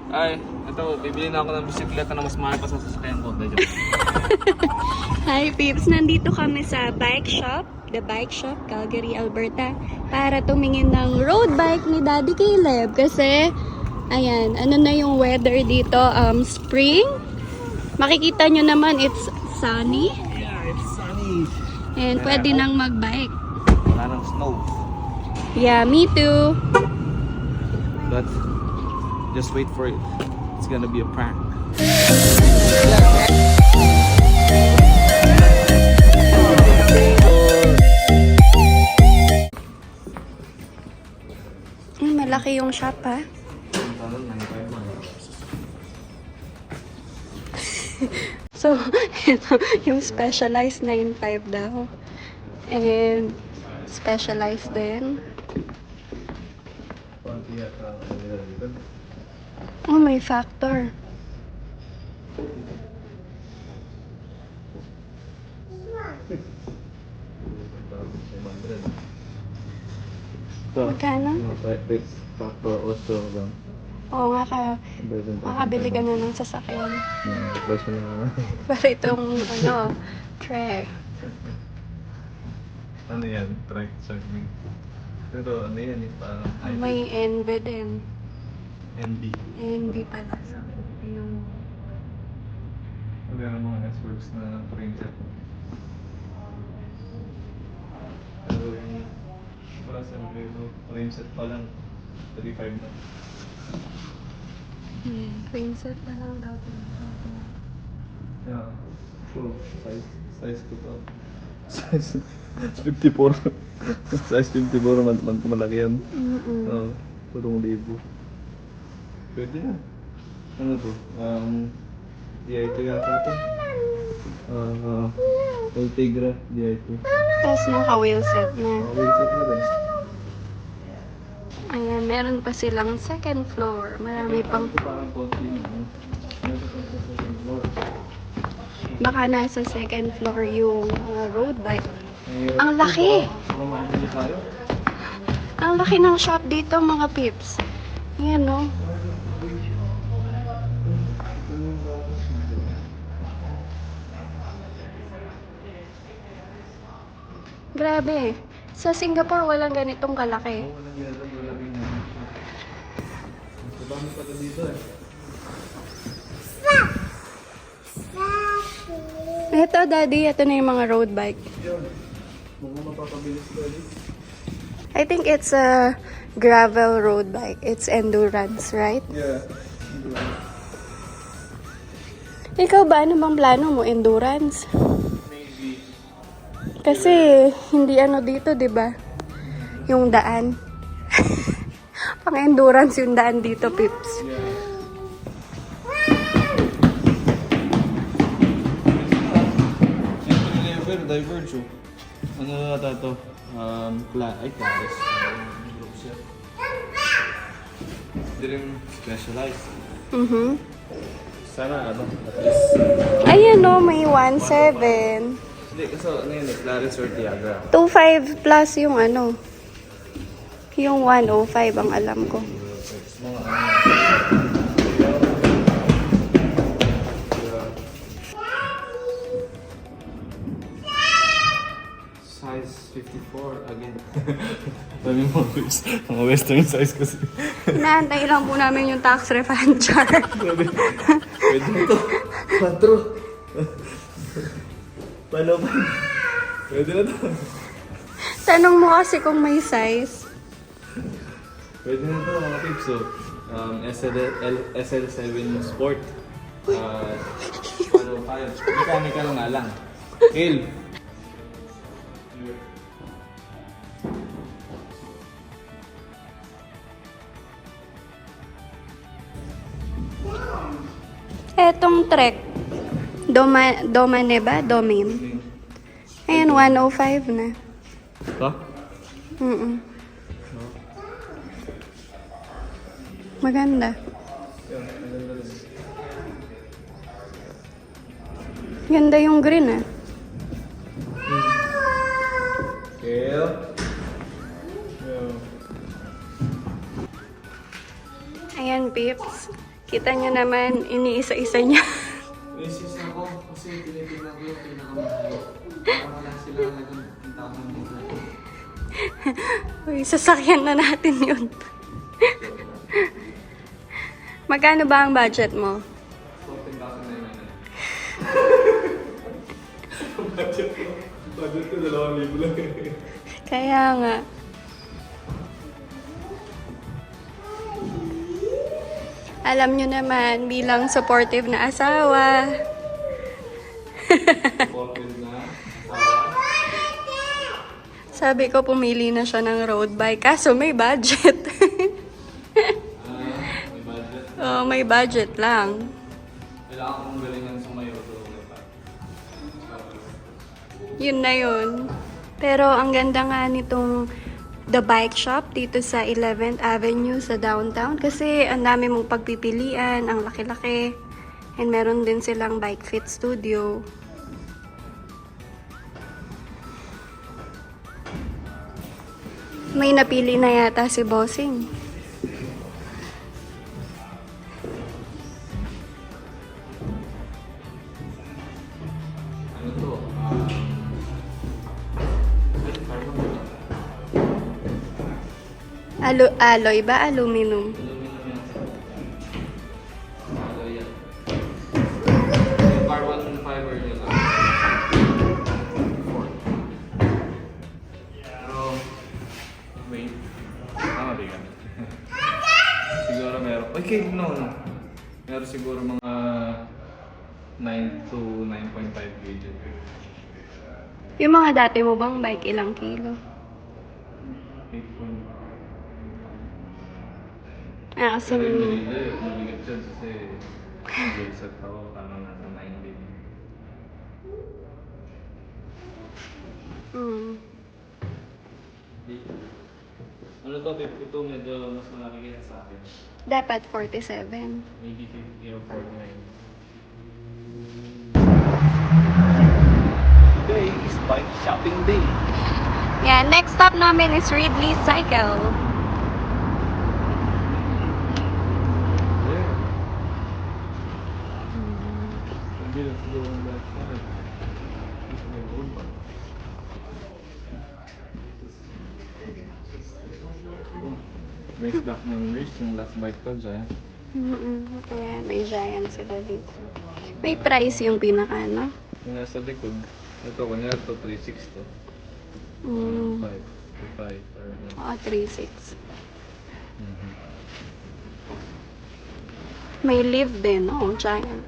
Ay, ito, bibili na ako ng bisikleta na mas mahal pa sa sasakyan ko. Hi peeps, nandito kami sa bike shop, The Bike Shop, Calgary, Alberta, para tumingin ng road bike ni Daddy Caleb. Kasi, ayan, ano na yung weather dito, spring. Makikita nyo naman, it's sunny. Yeah, it's sunny. And pwede nang magbike. Wala nang snow. Yeah, me too. But, just wait for it. It's gonna be a prank. Malaki yung shop, ha? So, ito, yung specialized 9.5 daw. And, specialized din. Oh, may factor. Magkano? Factor also lang. Oo nga, makakabili ka na ng sasakyan. Para itong, tray. Ano yan? Track surfing. Pero ano yan eh, parang May NB din. NB. NB pala. So, yung... Ano yan ang mga S-Works na frame set. Pero yung para sa frame set pa lang 35 na. Frame set pa lang daw. Yeah. So, size ko to. Size 54. Size 54 malaki yan. Oo, 8,000. Pwede na. Ano to? DI2 yata ito. Ultegra DI2. Tapos naka-wheel set na. Wheel set na rin. Ayan, meron pa silang second floor. Marami pang... Parang konti na. Meron pa sa second floor. Baka nasa second floor yung road bike. Ang laki! Ang laki ng shop dito, mga pips. Ayan, no? Grabe. Sa Singapore, walang ganitong kalaki. Ito, Daddy. Ito na yung mga road bike. I think it's a gravel road bike. It's endurance, right? Yeah. Ikaw ba? Ano bang plano mo? Endurance? Maybe. Kasi, hindi ano dito, di ba? Yung daan. Pang-endurance yung daan dito, pips. Yeah. Level, diverge oh. Ano nata to? Claris. Hindi rin specialized. Sana ano, at least. Ayan o, may 1.7. Hindi, kasi ano yun eh, Claris or Tiagra. 2.5 plus yung ano. Yung 1.05 ang alam ko. Mga size 54 again. Dami mga western size kasi. Inaantay lang po namin yung tax refund chart. Pwede na to. 4. Paano ba? Pwede na to. Tanong mo kasi kung may size. Pwede na to mga tips. So, SL7 Sport. 105. Mechanical nga lang. Hail. Etong trek. Domane ba? Domain. Ayan, 105 na. Ha? Maganda. Ganda yung green ah. Hail. Ayan, peeps. Kita nyo naman, iniisa-isa niya. Isis ako kasi tinitingnan ko yung pinakamahal. Para wala sila talagang tintakon dito. Uy, sasakyan na natin yun. Magkano ba ang budget mo? 14,900. Budget ko 2,000 lang. Kaya nga. Alam nyo naman, bilang supportive na asawa. Supported na. Sabi ko, pumili na siya ng road bike. Kaso may budget. May budget. Oh, may budget lang. Kailangan kong galingan sumayo. Yun na yun. Pero ang ganda nga nitong The Bike Shop dito sa 11th Avenue sa downtown. Kasi ang dami mong pagpipilian, ang laki-laki. And meron din silang bike fit studio. May napili na yata si Bossing. Ano to? Alloy ba? Aluminum? Aluminum yan. Alloy yan. Yung carbon fiber nyo lang. Pero, wait. Tama ba yan? Siguro meron. Okay, no. Meron siguro mga 9 to 9.5 gauge. Yung mga dati mo bang bike ilang kilo? 8.5. Ah, kasi... Pero yung naligat dyan kasi nag-set ako parang nasa 9 din. Ano to, 52 medyo mas malaki kaya sa akin. Dapat 47. Maybe 50 or 49. Today is bike shopping day. Yeah, next stop namin is Ridley Cycle. Yeah. Maybe let's go on that side. This is my old bike. Race back ng race, yung last bike ko dyan. Ayan, may giant sila dito. May price yung pinaka, no? Yung nasa likod, ito, kunyari ito, 3.6 to. 5, 5, or... Oo, 3.6. May live din, oh, giant.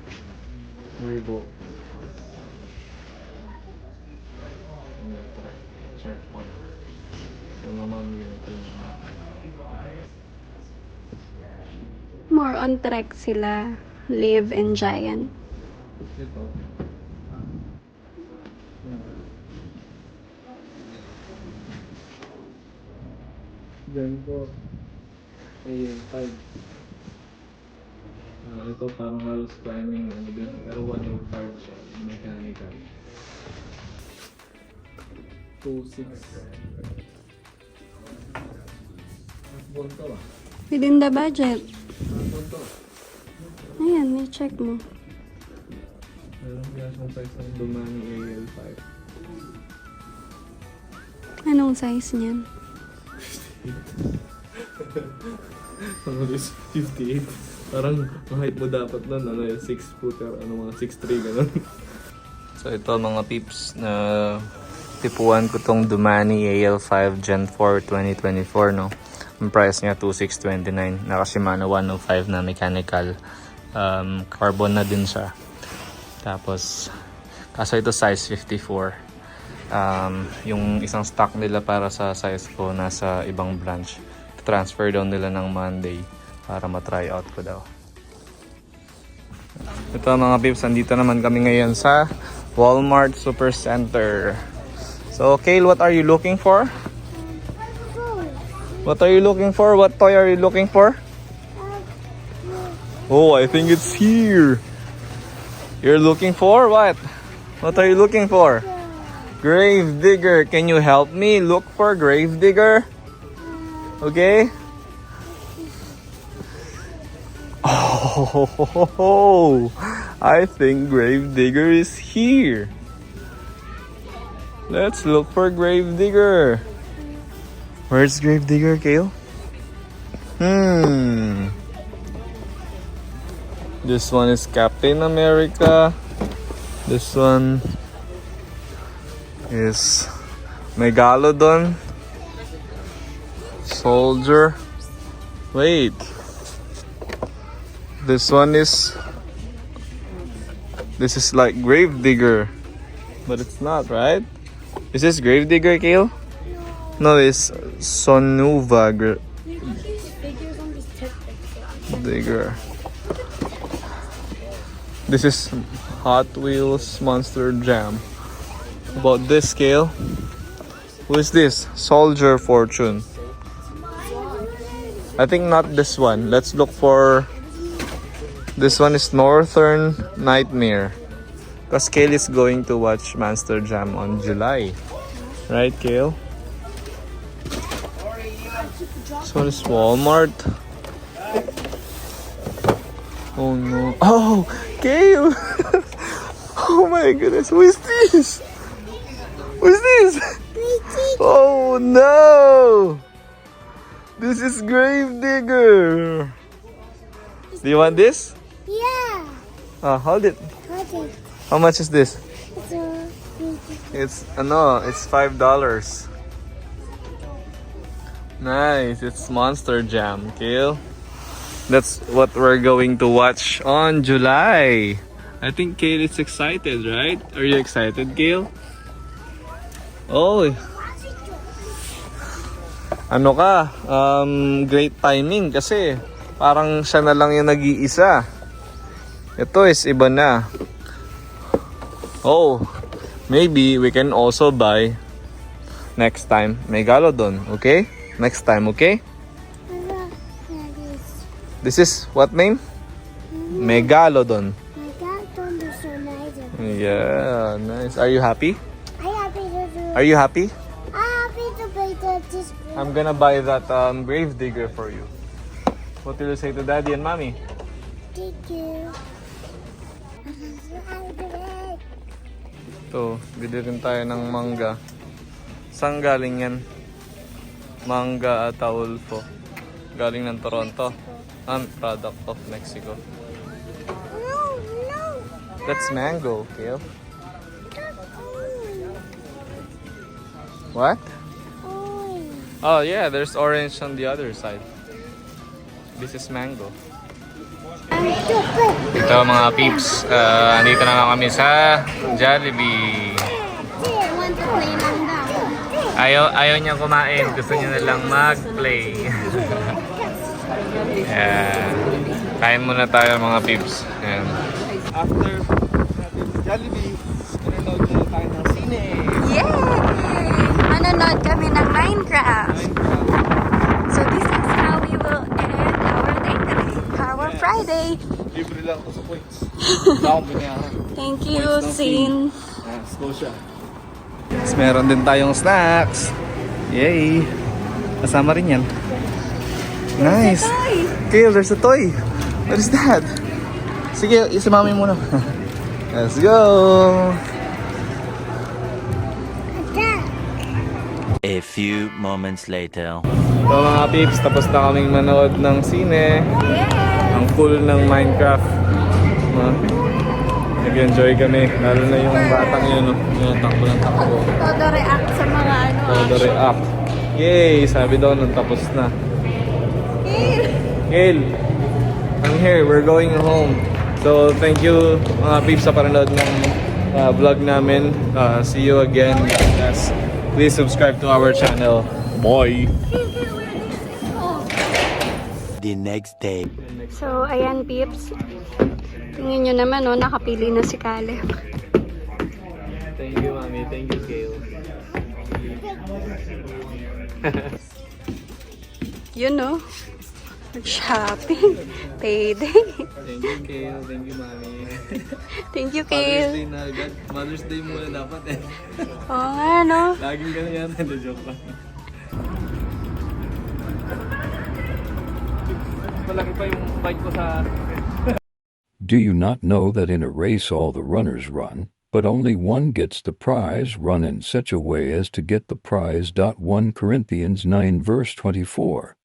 Reebok. More on trek sila, live and giant. Ito. Then po, ayun, 5. Ito parang halos climbing ano din, pero 105 siya, mechanical. 2.6. Bunto ah. Within the budget. Bunto. Ayan, may check mo. Meron kaya siyang size ng Dumani AL5. Anong size niyan? Ano is 58? Parang ang height mo dapat nun, ano yung 6 footer, ano mga 6'3", gano'n. So ito mga peeps, na tipuan ko tong Dumani AL5 Gen 4 2024, no? Ang price niya 2,629. Naka Shimano 105 na mechanical. Carbon na din siya. Tapos, kaso ito size 54. Yung isang stock nila para sa size ko nasa ibang branch. Transfer daw nila ng Monday para matry out ko daw. Ito mga peeps, andito naman kami ngayon sa Walmart Supercenter. So, Kale, what are you looking for? What are you looking for? What toy are you looking for? Oh, I think it's here. You're looking for what? What are you looking for? Grave digger. Can you help me look for grave digger? Okay? Oh. Oh, I think Gravedigger is here. Let's look for Gravedigger. Where's Gravedigger, Kale? This one is Captain America. This one is Megalodon. Soldier. Wait. This one is... This is like Gravedigger. But it's not, right? Is this Gravedigger, Kale? No, it's Sonuva Digger. This is Hot Wheels Monster Jam. About this, Kale? Who is this? Soldier Fortune. I think not this one. Let's look for... This one is Northern Nightmare. Because Kale is going to watch Monster Jam on July. Right, Kale? This one is Walmart. Oh no. Oh! Kale! Oh my goodness. Who is this? Who is this? Oh no! This is Gravedigger. Do you want this? Yeah. Hold it. Okay. How much is this? It's It's $5. Nice. It's Monster Jam, Kale. That's what we're going to watch on July. I think Kale is excited, right? Are you excited, Kale? Oh. Ano ka? Great timing kasi parang siya na lang yung nag-iisa. Ito is iba na. Oh, maybe we can also buy next time Megalodon, okay? Next time, okay? This is what name? Megalodon. Yeah, nice. Are you happy? Are you happy? I'm gonna buy that Gravedigger for you. What will you say to Daddy and Mommy? Thank you. Ito, bili rin tayo ng mangga. Saan galing yan? Mangga at Ataulfo. Galing ng Toronto. Product of Mexico. No. That's mango, Kale. What? Oh yeah, there's orange on the other side. This is mango. Ito mga peeps, andito na nga kami sa Jollibee. Ayaw niya kumain, gusto niya na lang mag-play. Ayan. Kain muna tayo mga peeps. Ayan. After natin sa Jollibee, nanonood muna tayo ng sine. Yay! Manonood kami ng Minecraft. So this is how we will end our day today. Our Friday. Libre lang ako sa points. Wala akong binayaran. Thank you, Sin. Let's go siya. Tapos meron din tayong snacks. Yay! Kasama rin yan. Nice! Kale, there's a toy! What is that? Sige, si mami muna. Let's go! A few moments later. So mga peeps, tapos na kaming manood ng sine. Ang cool ng Minecraft. Nag-enjoy kami. Lalo na yung batang yun. Yung takbo ng takbo. Todo react sa mga ano. Todo react. Yay! Sabi daw nung tapos na. Kale! I'm here. We're going home. So thank you mga peeps sa panonood ng vlog namin. See you again. Yes. Please subscribe to our channel. Bye! The next day. So, ayan, peeps. Tingnan nyo naman, oh, nakapili na si Caleb. Thank you, Mami. Thank you, Kale. Yun, no? Shopping. Payday. Thank you, Kale. Thank you, Mami. Thank you, Mother's Kale. Day na agad. Mother's Day muna dapat eh. Oo nga, no? Laging ganun yan. Hindi, joke lang. Malaki pa yung bike ko sa Do you not know that in a race all the runners run, but only one gets the prize? Run in such a way as to get the prize. 1 Corinthians 9 verse 24.